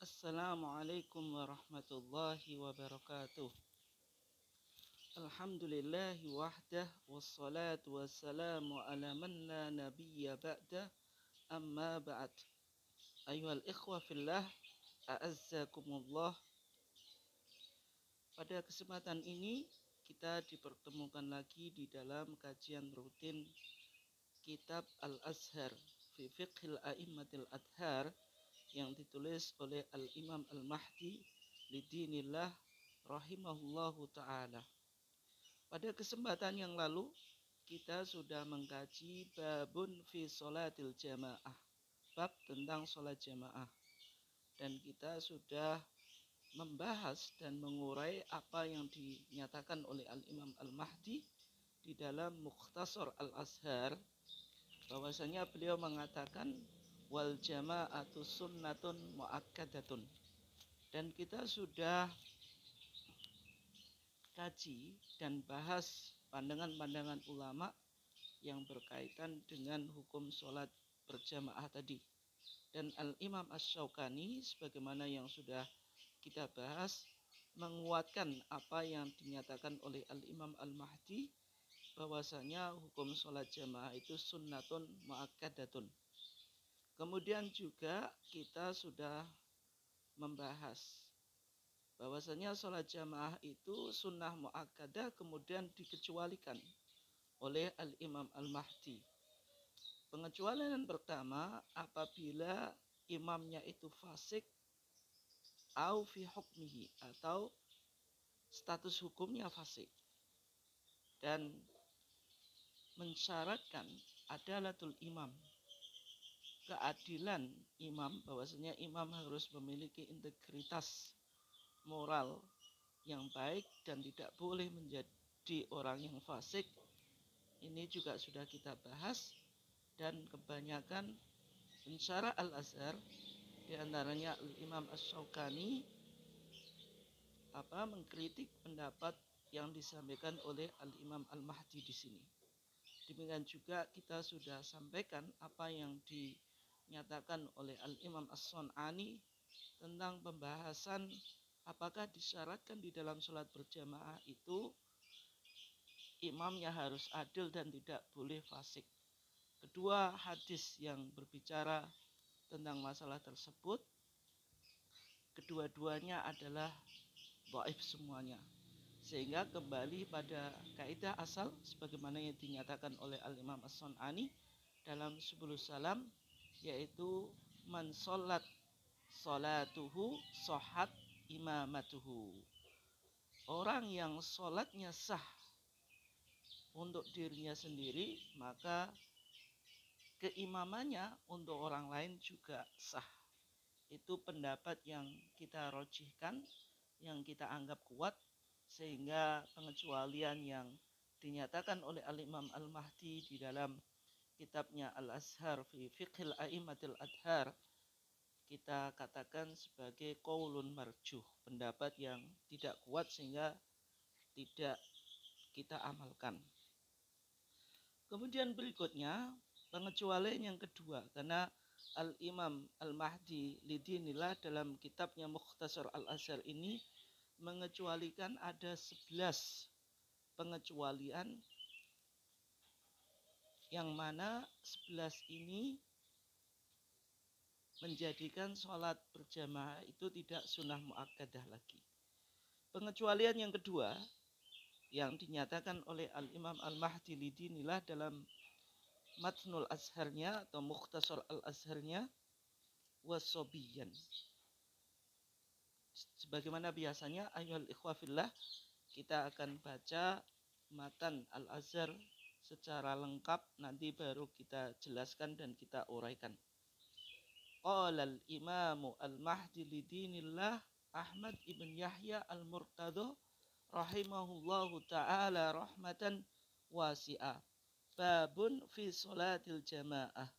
Assalamualaikum warahmatullahi wabarakatuh. Alhamdulillahi wahdah wassalatu wassalamu ala man la nabiyya ba'dah, amma ba'd. Ayuhal ikhwa fillah, a'azzakumullah. Pada kesempatan ini kita dipertemukan lagi di dalam kajian rutin kitab Al-Azhar fi Fiqhil A'immatil Adhar yang ditulis oleh Al-Imam Al-Mahdi lidinillah rahimahullahu ta'ala. Pada kesempatan yang lalu kita sudah mengkaji babun fi sholatil jamaah, bab tentang sholat jamaah, dan kita sudah membahas dan mengurai apa yang dinyatakan oleh Al-Imam Al-Mahdi di dalam Mukhtasar Al-Azhar, bahwasanya beliau mengatakan wal jama'atu sunnatun muakkadatun. Dan kita sudah kaji dan bahas pandangan-pandangan ulama yang berkaitan dengan hukum sholat berjamaah tadi. Dan Al-Imam Asy-Syaukani sebagaimana yang sudah kita bahas menguatkan apa yang dinyatakan oleh Al-Imam Al-Mahdi, bahwasanya hukum sholat jamaah itu sunnatun muakkadatun. Kemudian juga kita sudah membahas bahwasanya sholat jamaah itu sunnah muakkadah, kemudian dikecualikan oleh Al-Imam Al-Mahdi. Pengecualian pertama apabila imamnya itu fasik au fi hukmihi, atau status hukumnya fasik, dan mensyaratkan adalatul imam, keadilan imam, bahwasanya imam harus memiliki integritas moral yang baik dan tidak boleh menjadi orang yang fasik. Ini juga sudah kita bahas, dan kebanyakan pensyarah Al-Azhar diantaranya Al-Imam Asy-Syaukani mengkritik pendapat yang disampaikan oleh Al-Imam Al-Mahdi di sini. Demikian juga kita sudah sampaikan apa yang dinyatakan oleh Al-Imam As-Sun'ani tentang pembahasan apakah disyaratkan di dalam sholat berjamaah itu imamnya harus adil dan tidak boleh fasik. Kedua hadis yang berbicara tentang masalah tersebut, kedua-duanya adalah dhaif semuanya, sehingga kembali pada kaidah asal sebagaimana yang dinyatakan oleh Al-Imam As-Sun'ani dalam Subulus Salam, yaitu man sholat sholatuhu sohat imamatuhu. Orang yang sholatnya sah untuk dirinya sendiri, maka keimamannya untuk orang lain juga sah. Itu pendapat yang kita rojihkan, yang kita anggap kuat, sehingga pengecualian yang dinyatakan oleh Al-Imam Al-Mahdi di dalam kitabnya Al-Azhar fi Fiqhil A'immatil Adhar kita katakan sebagai qaulun marjuh, pendapat yang tidak kuat sehingga tidak kita amalkan. Kemudian berikutnya pengecualian yang kedua, karena Al-Imam Al-Mahdi lidinillah dalam kitabnya Mukhtasar Al-Azhar ini mengecualikan ada 11 pengecualian, yang mana 11 ini menjadikan sholat berjamaah itu tidak sunnah muakkadah lagi. Pengecualian yang kedua yang dinyatakan oleh Al-Imam Al-Mahdi lidinillah dalam Matnul Azharnya atau Mukhtasar Al-Azharnya, wasobiyan. Sebagaimana biasanya ayyuhal ikhwa fillah, kita akan baca matan Al-Azhar secara lengkap, nanti baru kita jelaskan dan kita uraikan. Qala al-Imamu Al-Mahdi lidinillah Ahmad ibn Yahya Al-Murtadha rahimahullahu ta'ala rahmatan wasi'ah. Babun fi sholatil jamaah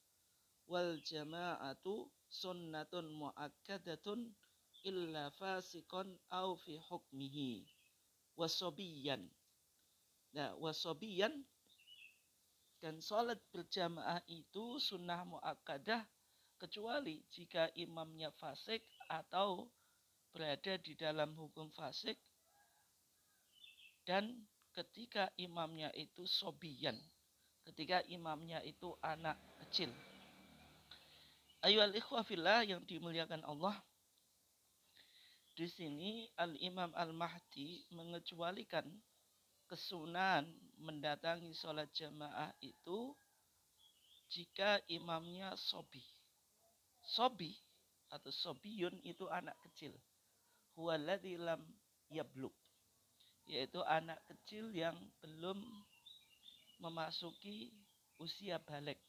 wal jama'atu sunnatun muakkadatun illa fasikon au fi hukmihi wasobiyan. Nah, wasobiyan, dan sholat berjamaah itu sunnah muakkadah kecuali jika imamnya fasik atau berada di dalam hukum fasik, dan ketika imamnya itu sobiyan, ketika imamnya itu anak kecil. Ayyuhal ikhwah fillah yang dimuliakan Allah, di sini Al-Imam Al-Mahdi mengecualikan kesunahan mendatangi sholat jamaah itu jika imamnya sobi. Sobi atau sobiyun itu anak kecil. Huwaladzi lam yablug, yaitu anak kecil yang belum memasuki usia balik.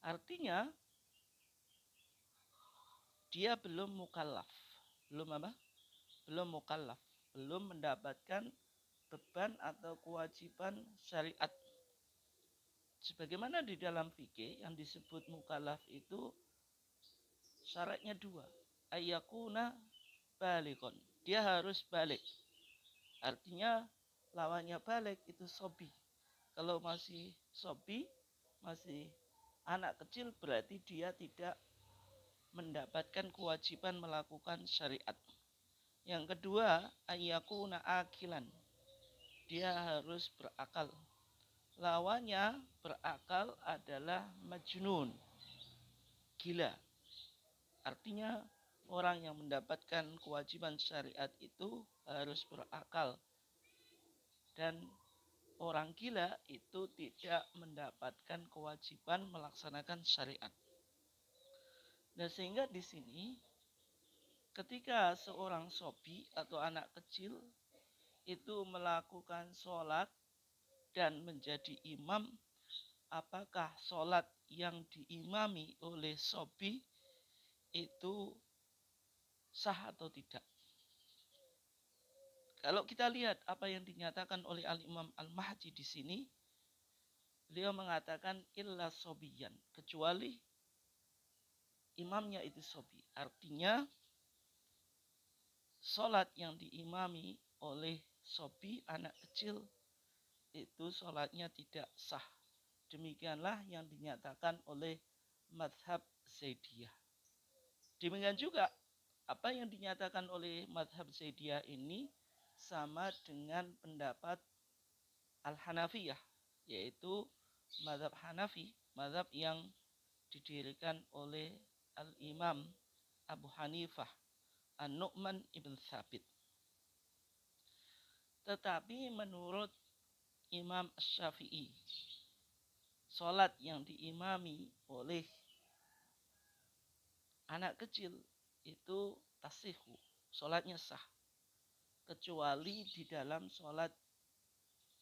Artinya dia belum mukallaf. Belum apa? Belum mukallaf. Belum mendapatkan beban atau kewajiban syariat. Sebagaimana di dalam fikih yang disebut mukallaf itu syaratnya 2. Ayyakuna balikon. Dia harus balik. Artinya lawannya balik itu sobi. Kalau masih sobi, masih anak kecil, berarti dia tidak mendapatkan kewajiban melakukan syariat. Yang kedua, ayyakuna akilan. Dia harus berakal. Lawannya berakal adalah majnun, gila. Artinya orang yang mendapatkan kewajiban syariat itu harus berakal. Dan orang gila itu tidak mendapatkan kewajiban melaksanakan syariat. Nah, sehingga di sini ketika seorang sobi atau anak kecil itu melakukan sholat dan menjadi imam, apakah sholat yang diimami oleh sobi itu sah atau tidak? Kalau kita lihat apa yang dinyatakan oleh Al-Imam Al-Mahdi di sini, beliau mengatakan illa sobiyan, kecuali imamnya itu sobi. Artinya sholat yang diimami oleh sobi, anak kecil, itu sholatnya tidak sah. Demikianlah yang dinyatakan oleh madhab Zaidiyah. Demikian juga apa yang dinyatakan oleh madhab Zaidiyah ini sama dengan pendapat Al-Hanafiyah, yaitu madhab Hanafi, madhab yang didirikan oleh Al-Imam Abu Hanifah An-Nu'man ibn Thabit. Tetapi menurut Imam Syafi'i, sholat yang diimami oleh anak kecil itu tasihu, sholatnya sah, kecuali di dalam sholat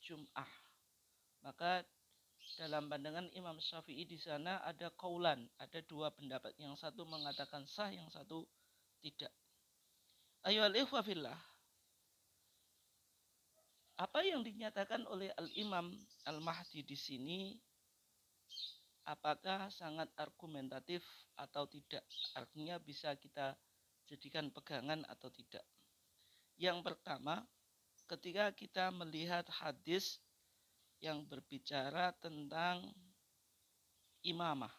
Jum'ah. Maka dalam pandangan Imam Syafi'i di sana ada kaulan, ada 2 pendapat. Yang satu mengatakan sah, yang satu tidak. Ayyuhal ikhwah fillah, apa yang dinyatakan oleh Al-Imam Al-Mahdi di sini apakah sangat argumentatif atau tidak? Artinya bisa kita jadikan pegangan atau tidak? Yang pertama, ketika kita melihat hadis yang berbicara tentang imamah,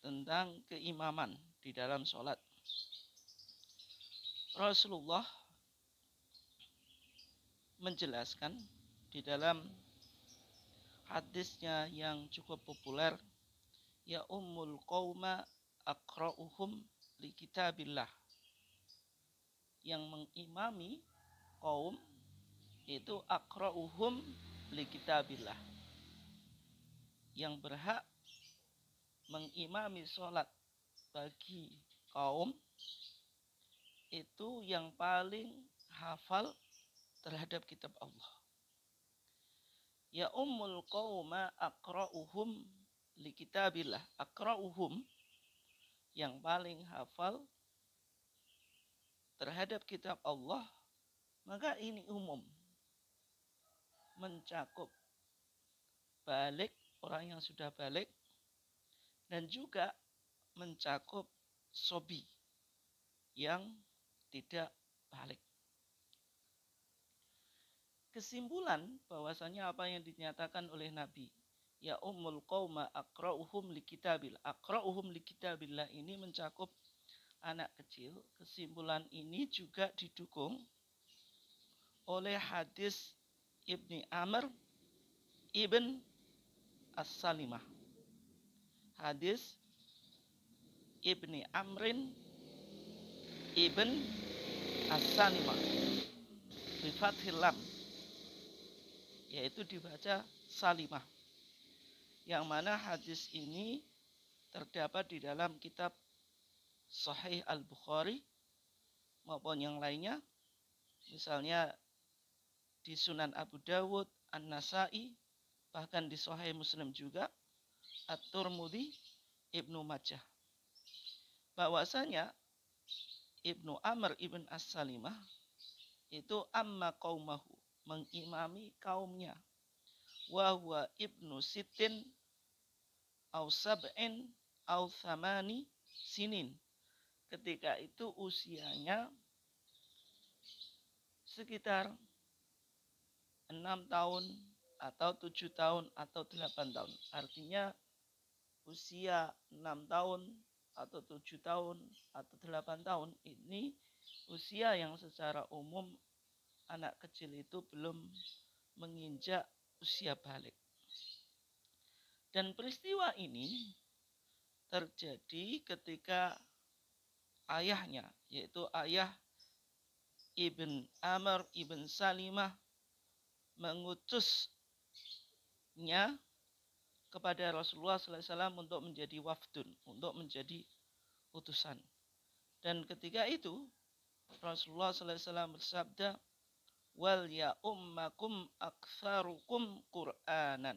tentang keimaman di dalam sholat, Rasulullah menjelaskan di dalam hadisnya yang cukup populer, ya ummul qauma aqra'uhum li kitabillah. Yang mengimami kaum itu aqra'uhum li kitabillah. Yang berhak mengimami sholat bagi kaum itu yang paling hafal terhadap kitab Allah. Ya ummul qauma aqra'uhum li kitabillah. Aqra'uhum, yang paling hafal terhadap kitab Allah, maka ini umum, mencakup balik, orang yang sudah balik, dan juga mencakup sobi yang tidak balik. Kesimpulan bahwasanya apa yang dinyatakan oleh Nabi, ya ummul qauma aqra'uhum li kitabillah. Aqra'uhum li kitabillah ini mencakup anak kecil, kesimpulan ini juga didukung oleh hadis Ibni Amr ibn As-Salimah. Hadis Ibni Amrin ibn As-Salimah bifathil lam, yaitu dibaca Salimah, yang mana hadis ini terdapat di dalam kitab Sahih Al-Bukhari maupun yang lainnya, misalnya di Sunan Abu Dawud, An-Nasai, bahkan di Sahih Muslim juga, At-Tirmidzi, Ibnu Majah. Bahwasanya Ibnu Amr ibn As-Salimah itu amma qaumahu, mengimami kaumnya, wa huwa ibnu sittin au sab'in au thamani sinin. Ketika itu usianya sekitar 6 tahun atau 7 tahun atau 8 tahun. Artinya usia 6 tahun atau 7 tahun atau 8 tahun ini usia yang secara umum anak kecil itu belum menginjak usia balik. Dan peristiwa ini terjadi ketika ayahnya, yaitu ayah Ibn Amr ibn Salimah, mengutusnya kepada Rasulullah SAW untuk menjadi wafdun, untuk menjadi utusan. Dan ketika itu Rasulullah SAW bersabda, wal ya ummakum aktsarukum Qur'anan.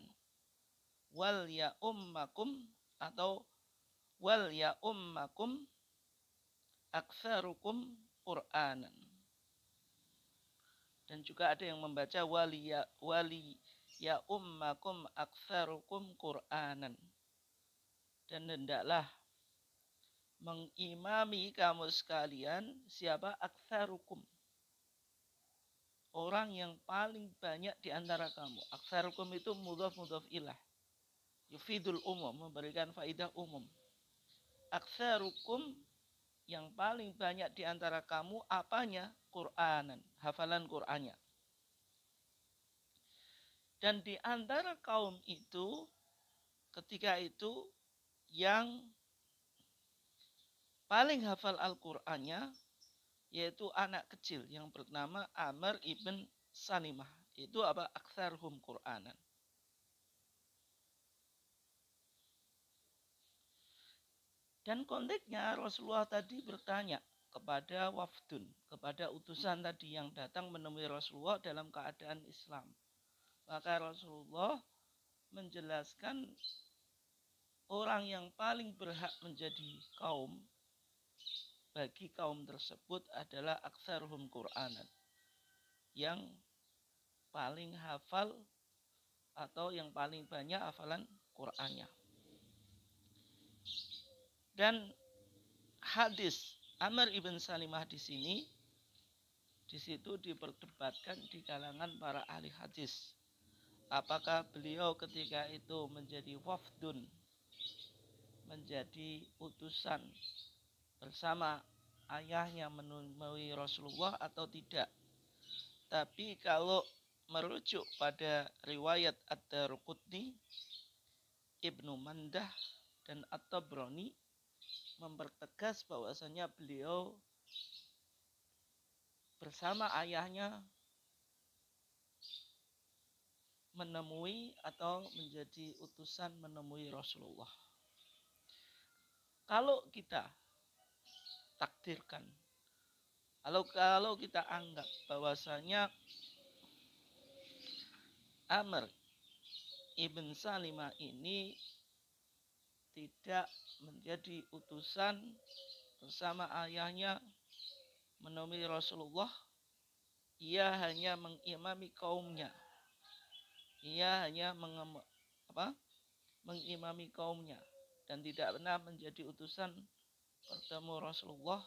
Wal ya ummakum atau wal ya ummakum aktsarukum Qur'anan. Dan juga ada yang membaca wali ya ummakum aktsarukum Qur'anan. Dan hendaklah mengimami kamu sekalian siapa aktsarukum, orang yang paling banyak di antara kamu. Aktsarukum itu mudhaf ilah, yufidul umum, memberikan faidah umum. Aktsarukum, yang paling banyak di antara kamu apanya? Qur'anan, hafalan Qur'annya. Dan di antara kaum itu ketika itu yang paling hafal Al-Qur'annya yaitu anak kecil yang bernama Amr ibn Salimah. Itu apa? Aktsarhum Qur'anan. Dan konteksnya Rasulullah tadi bertanya kepada wafdun, kepada utusan tadi yang datang menemui Rasulullah dalam keadaan Islam. Maka Rasulullah menjelaskan orang yang paling berhak menjadi kaum bagi kaum tersebut adalah aktsaruhum Qur'anan, yang paling hafal atau yang paling banyak hafalan Qur'annya. Dan hadis Amr ibn Salimah di situ diperdebatkan di kalangan para ahli hadis. Apakah beliau ketika itu menjadi wafdun, menjadi utusan bersama ayahnya menemui Rasulullah atau tidak. Tapi kalau merujuk pada riwayat Ad-Darqutni, Ibnu Mandah, dan At-Tabrani mempertegas bahwasanya beliau bersama ayahnya menemui atau menjadi utusan menemui Rasulullah. Kalau kita takdirkan, kalau kita anggap bahwasanya Amr ibn Salimah ini tidak menjadi utusan bersama ayahnya menemui Rasulullah, ia hanya mengimami kaumnya. Ia hanya mengimami kaumnya dan tidak pernah menjadi utusan bertemu Rasulullah.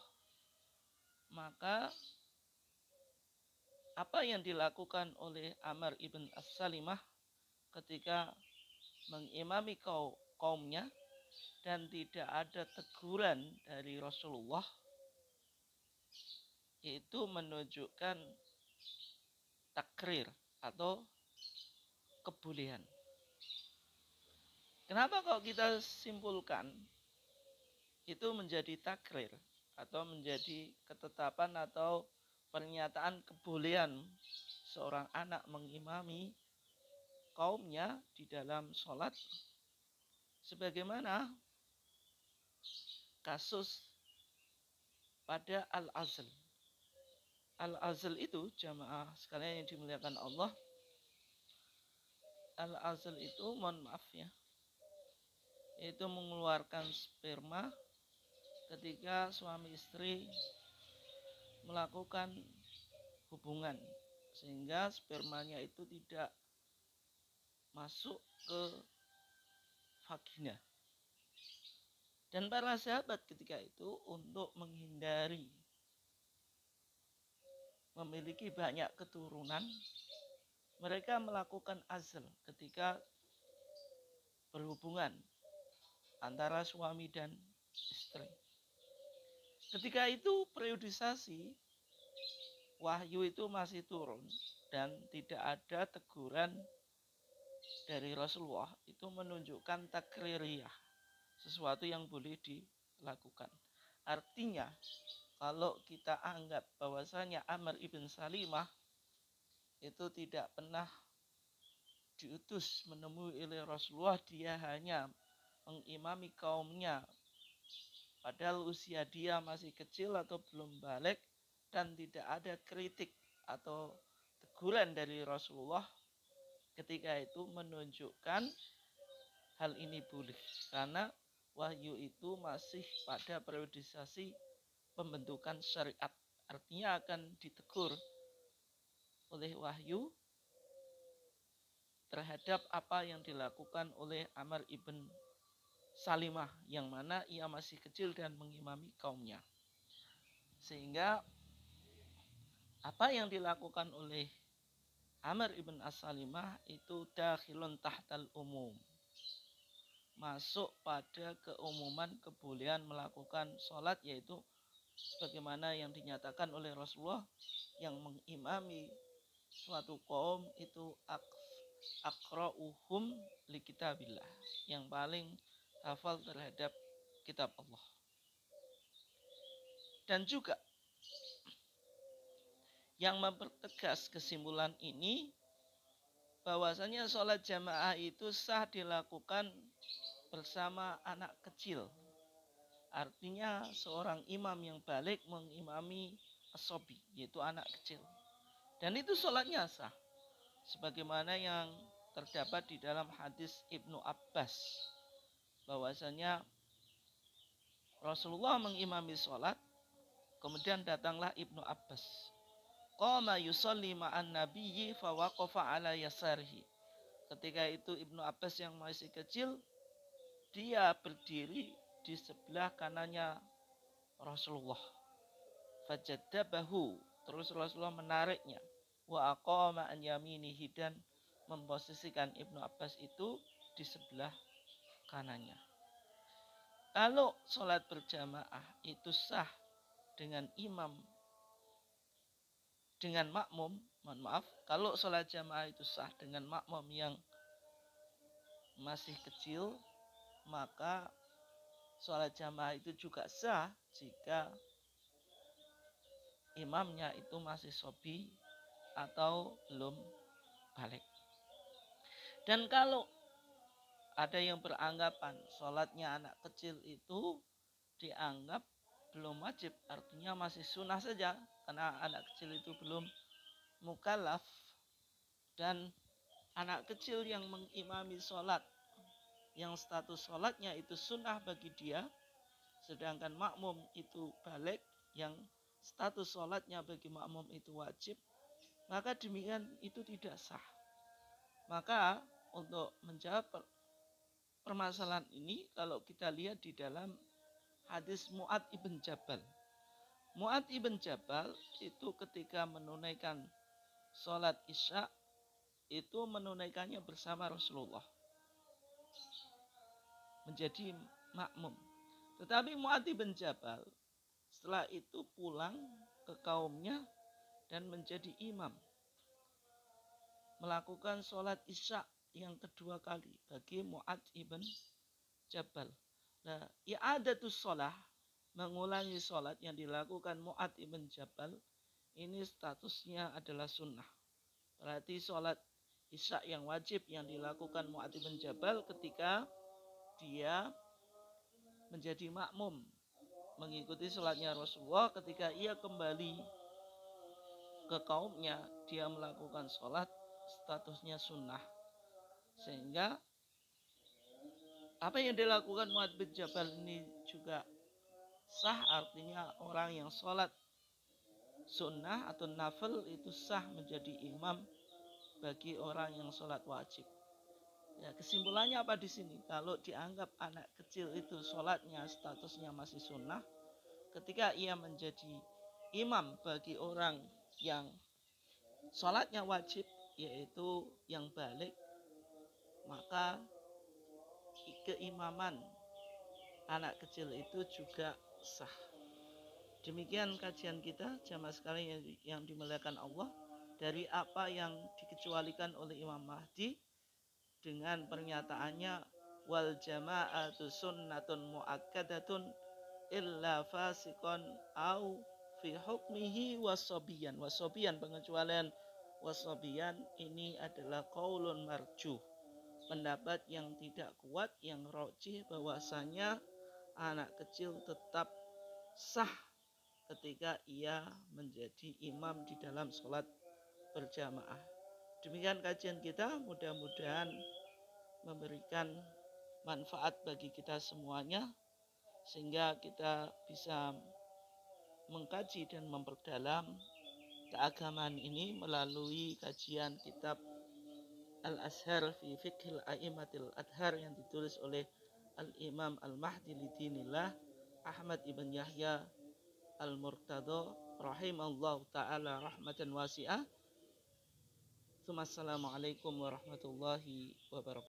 Maka apa yang dilakukan oleh Amr ibn As-Salimah ketika mengimami kaumnya dan tidak ada teguran dari Rasulullah, itu menunjukkan takrir atau kebolehan. Kenapa kalau kita simpulkan itu menjadi takrir atau menjadi ketetapan atau pernyataan kebolehan seorang anak mengimami kaumnya di dalam sholat, sebagaimana kasus pada al-azl. Al-azl itu jamaah sekalian yang dimuliakan Allah, al-azl itu mohon maaf ya, itu mengeluarkan sperma ketika suami istri melakukan hubungan, sehingga spermanya itu tidak masuk ke vagina. Dan para sahabat ketika itu untuk menghindari memiliki banyak keturunan, mereka melakukan azl ketika berhubungan antara suami dan istri. Ketika itu periodisasi wahyu itu masih turun dan tidak ada teguran dari Rasulullah, itu menunjukkan takririyah, sesuatu yang boleh dilakukan. Artinya kalau kita anggap bahwasanya Amr ibn Salimah itu tidak pernah diutus menemui oleh Rasulullah, dia hanya mengimami kaumnya padahal usia dia masih kecil atau belum balik, dan tidak ada kritik atau teguran dari Rasulullah, ketika itu menunjukkan hal ini boleh, karena wahyu itu masih pada periodisasi pembentukan syariat. Artinya akan ditegur oleh wahyu terhadap apa yang dilakukan oleh Amr ibn Salimah, yang mana ia masih kecil dan mengimami kaumnya. Sehingga apa yang dilakukan oleh Amr ibn As-Salimah itu dakhilun tahtal umum, masuk pada keumuman kebolehan melakukan sholat, yaitu sebagaimana yang dinyatakan oleh Rasulullah, yang mengimami suatu kaum itu aqra'uhum li kitabillah, yang paling hafal terhadap kitab Allah. Dan juga yang mempertegas kesimpulan ini, bahwasanya sholat jamaah itu sah dilakukan bersama anak kecil. Artinya seorang imam yang balik mengimami as-sobi, yaitu anak kecil, dan itu sholatnya sah, sebagaimana yang terdapat di dalam hadis Ibnu Abbas, bahwasanya Rasulullah mengimami sholat, kemudian datanglah Ibnu Abbas. Qama yusalli ma'an nabiyyi fawaqafa ala yasarihi. Ketika itu Ibnu Abbas yang masih kecil, dia berdiri di sebelah kanannya Rasulullah. Fajadabahu, terus Rasulullah menariknya. Wa aqama an yaminihi, dan memposisikan Ibnu Abbas itu di sebelah kanannya. Kalau sholat berjamaah itu sah dengan imam dengan makmum, mohon maaf, kalau sholat jamaah itu sah dengan makmum yang masih kecil, maka sholat jamaah itu juga sah jika imamnya itu masih sobi atau belum balik. Dan kalau ada yang beranggapan sholatnya anak kecil itu dianggap belum wajib, artinya masih sunnah saja, karena anak kecil itu belum mukallaf, dan anak kecil yang mengimami sholat yang status sholatnya itu sunnah bagi dia, sedangkan makmum itu balik yang status sholatnya bagi makmum itu wajib, maka demikian itu tidak sah. Maka untuk menjawab permasalahan ini, kalau kita lihat di dalam hadis Mu'ad ibn Jabal. Mu'ad ibn Jabal itu ketika menunaikan sholat isya, itu menunaikannya bersama Rasulullah, menjadi makmum. Tetapi Mu'ad ibn Jabal setelah itu pulang ke kaumnya dan menjadi imam, melakukan sholat isya yang kedua kali bagi Mu'adz ibn Jabal. Nah, i'adatus sholah, mengulangi sholat yang dilakukan Mu'adz ibn Jabal, ini statusnya adalah sunnah. Berarti sholat isya yang wajib yang dilakukan Mu'adz ibn Jabal ketika dia menjadi makmum mengikuti sholatnya Rasulullah, ketika ia kembali ke kaumnya, dia melakukan sholat statusnya sunnah. Sehingga apa yang dilakukan Mu'adz bin Jabal ini juga sah, artinya orang yang sholat sunnah atau nafil itu sah menjadi imam bagi orang yang sholat wajib. Ya, kesimpulannya apa di sini? Kalau dianggap anak kecil itu sholatnya statusnya masih sunnah, ketika ia menjadi imam bagi orang yang sholatnya wajib, yaitu yang balik, maka keimaman anak kecil itu juga sah. Demikian kajian kita jamaah sekalian yang dimuliakan Allah, dari apa yang dikecualikan oleh Imam Mahdi dengan pernyataannya wal jama'atu sunnatun muakkadatun illa fasikon au fi hukmihi wasobiyan. Wasobiyan, pengecualian wasobiyan ini adalah qaulun marjuh, pendapat yang tidak kuat, yang rojih, bahwasanya anak kecil tetap sah ketika ia menjadi imam di dalam sholat berjamaah. Demikian kajian kita, mudah-mudahan memberikan manfaat bagi kita semuanya, sehingga kita bisa mengkaji dan memperdalam keagamaan ini melalui kajian kitab Al-Azhar fi Fiqhil A'immatil Adhar yang ditulis oleh Al-Imam Al-Mahdi Lidinillah Ahmad ibn Yahya Al-Murtadha rahimallahu ta'ala rahmatan wasi'ah. Assalamualaikum warahmatullahi wabarakatuh.